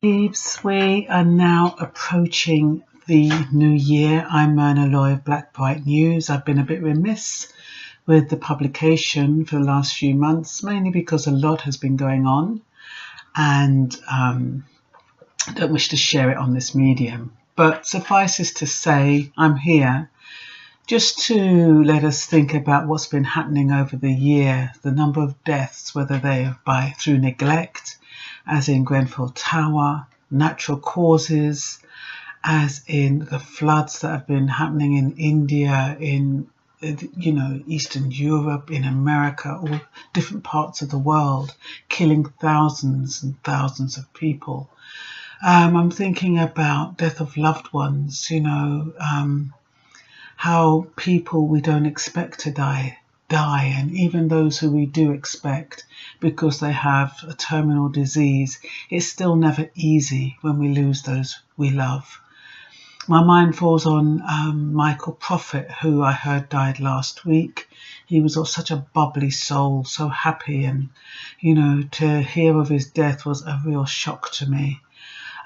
Peeps, we are now approaching the new year. I'm Myrna Loy of Blackbright News. I've been a bit remiss with the publication for the last few months, mainly because a lot has been going on and I don't wish to share it on this medium. But suffices to say, I'm here just to let us think about what's been happening over the year, the number of deaths, whether they are through neglect, as in Grenfell Tower, natural causes, as in the floods that have been happening in India, in Eastern Europe, in America, all different parts of the world, killing thousands and thousands of people. I'm thinking about death of loved ones, how people we don't expect to die, and even those who we do expect because they have a terminal disease. It's still never easy when we lose those we love. My mind falls on Michael Prophet, who I heard died last week. He was such a bubbly soul, so happy, and to hear of his death was a real shock to me.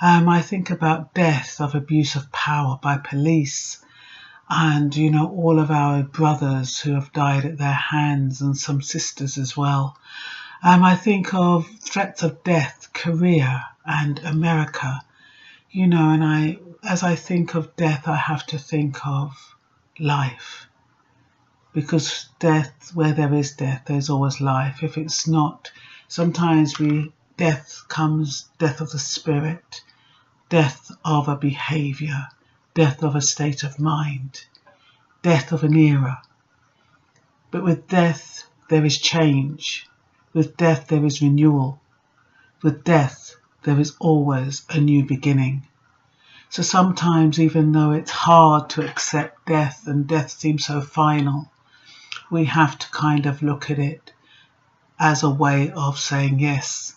I think about death of abuse of power by police, and all of our brothers who have died at their hands, and some sisters as well. I think of threats of death, Korea and America, and as I think of death, I have to think of life, because death, where there is death, there's always life. If it's not, sometimes death comes, death of the spirit, death of a behavior, death of a state of mind, death of an era. But with death, there is change. With death, there is renewal. With death, there is always a new beginning. So sometimes, even though it's hard to accept death and death seems so final, we have to kind of look at it as a way of saying, yes,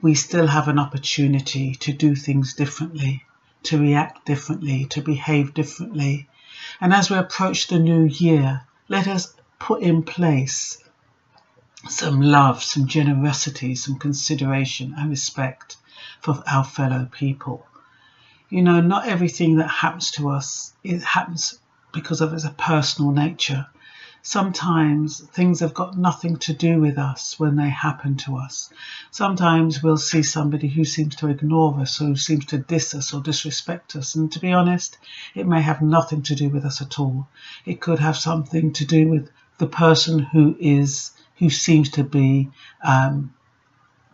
we still have an opportunity to do things differently, to react differently, to behave differently. And as we approach the new year, let us put in place some love, some generosity, some consideration and respect for our fellow people. Not everything that happens to us, it happens because of its a personal nature. Sometimes things have got nothing to do with us when they happen to us. Sometimes we'll see somebody who seems to ignore us, or who seems to diss us or disrespect us. And to be honest, it may have nothing to do with us at all. It could have something to do with the person who seems to be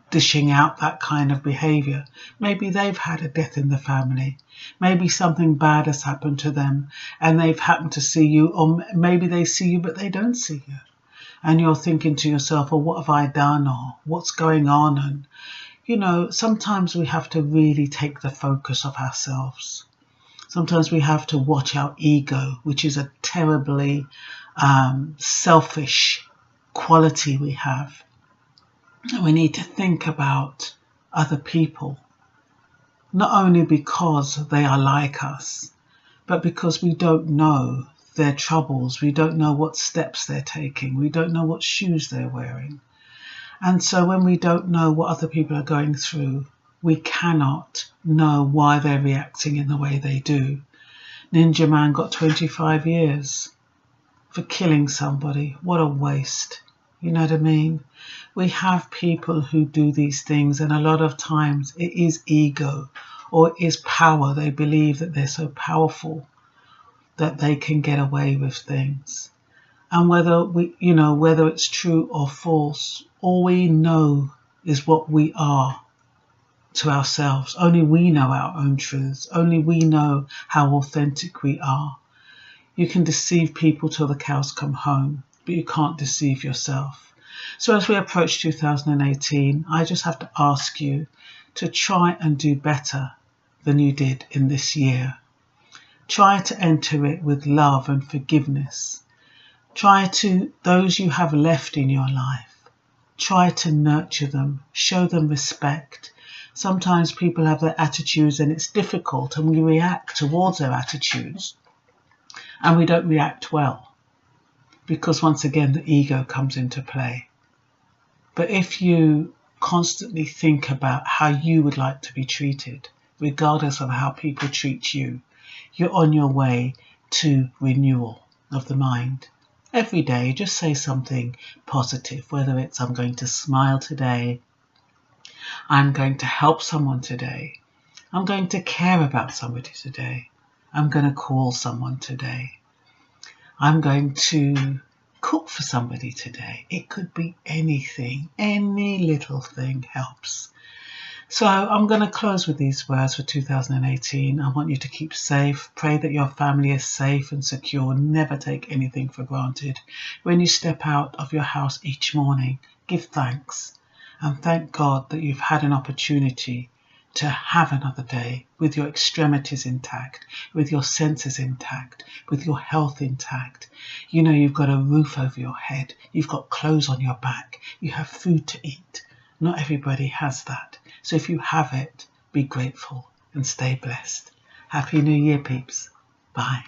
dishing out that kind of behavior. Maybe they've had a death in the family. Maybe something bad has happened to them and they've happened to see you, or maybe they see you but they don't see you. And you're thinking to yourself, well, what have I done, or what's going on? And, sometimes we have to really take the focus of ourselves. Sometimes we have to watch our ego, which is a terribly selfish quality we have. We need to think about other people, not only because they are like us, but because we don't know their troubles. We don't know what steps they're taking. We don't know what shoes they're wearing. And so when we don't know what other people are going through, we cannot know why they're reacting in the way they do. Ninja Man got 25 years for killing somebody. What a waste. You know what I mean? We have people who do these things, and a lot of times it is ego or it is power. They believe that they're so powerful that they can get away with things. And whether it's true or false, all we know is what we are to ourselves. Only we know our own truths. Only we know how authentic we are. You can deceive people till the cows come home, but you can't deceive yourself. So as we approach 2018, I just have to ask you to try and do better than you did in this year. Try to enter it with love and forgiveness. Try to, those you have left in your life, try to nurture them, show them respect. Sometimes people have their attitudes and it's difficult, and we react towards their attitudes and we don't react well, because once again the ego comes into play. But if you constantly think about how you would like to be treated, regardless of how people treat you, you're on your way to renewal of the mind. Every day, just say something positive, whether it's I'm going to smile today, I'm going to help someone today, I'm going to care about somebody today, I'm going to call someone today, I'm going to cook for somebody today. It could be anything. Any little thing helps. So I'm going to close with these words for 2018. I want you to keep safe. Pray that your family is safe and secure. Never take anything for granted. When you step out of your house each morning, give thanks and thank God that you've had an opportunity to have another day with your extremities intact, with your senses intact, with your health intact. You know you've got a roof over your head, you've got clothes on your back, you have food to eat. Not everybody has that. So if you have it, be grateful and stay blessed. Happy New Year, peeps. Bye.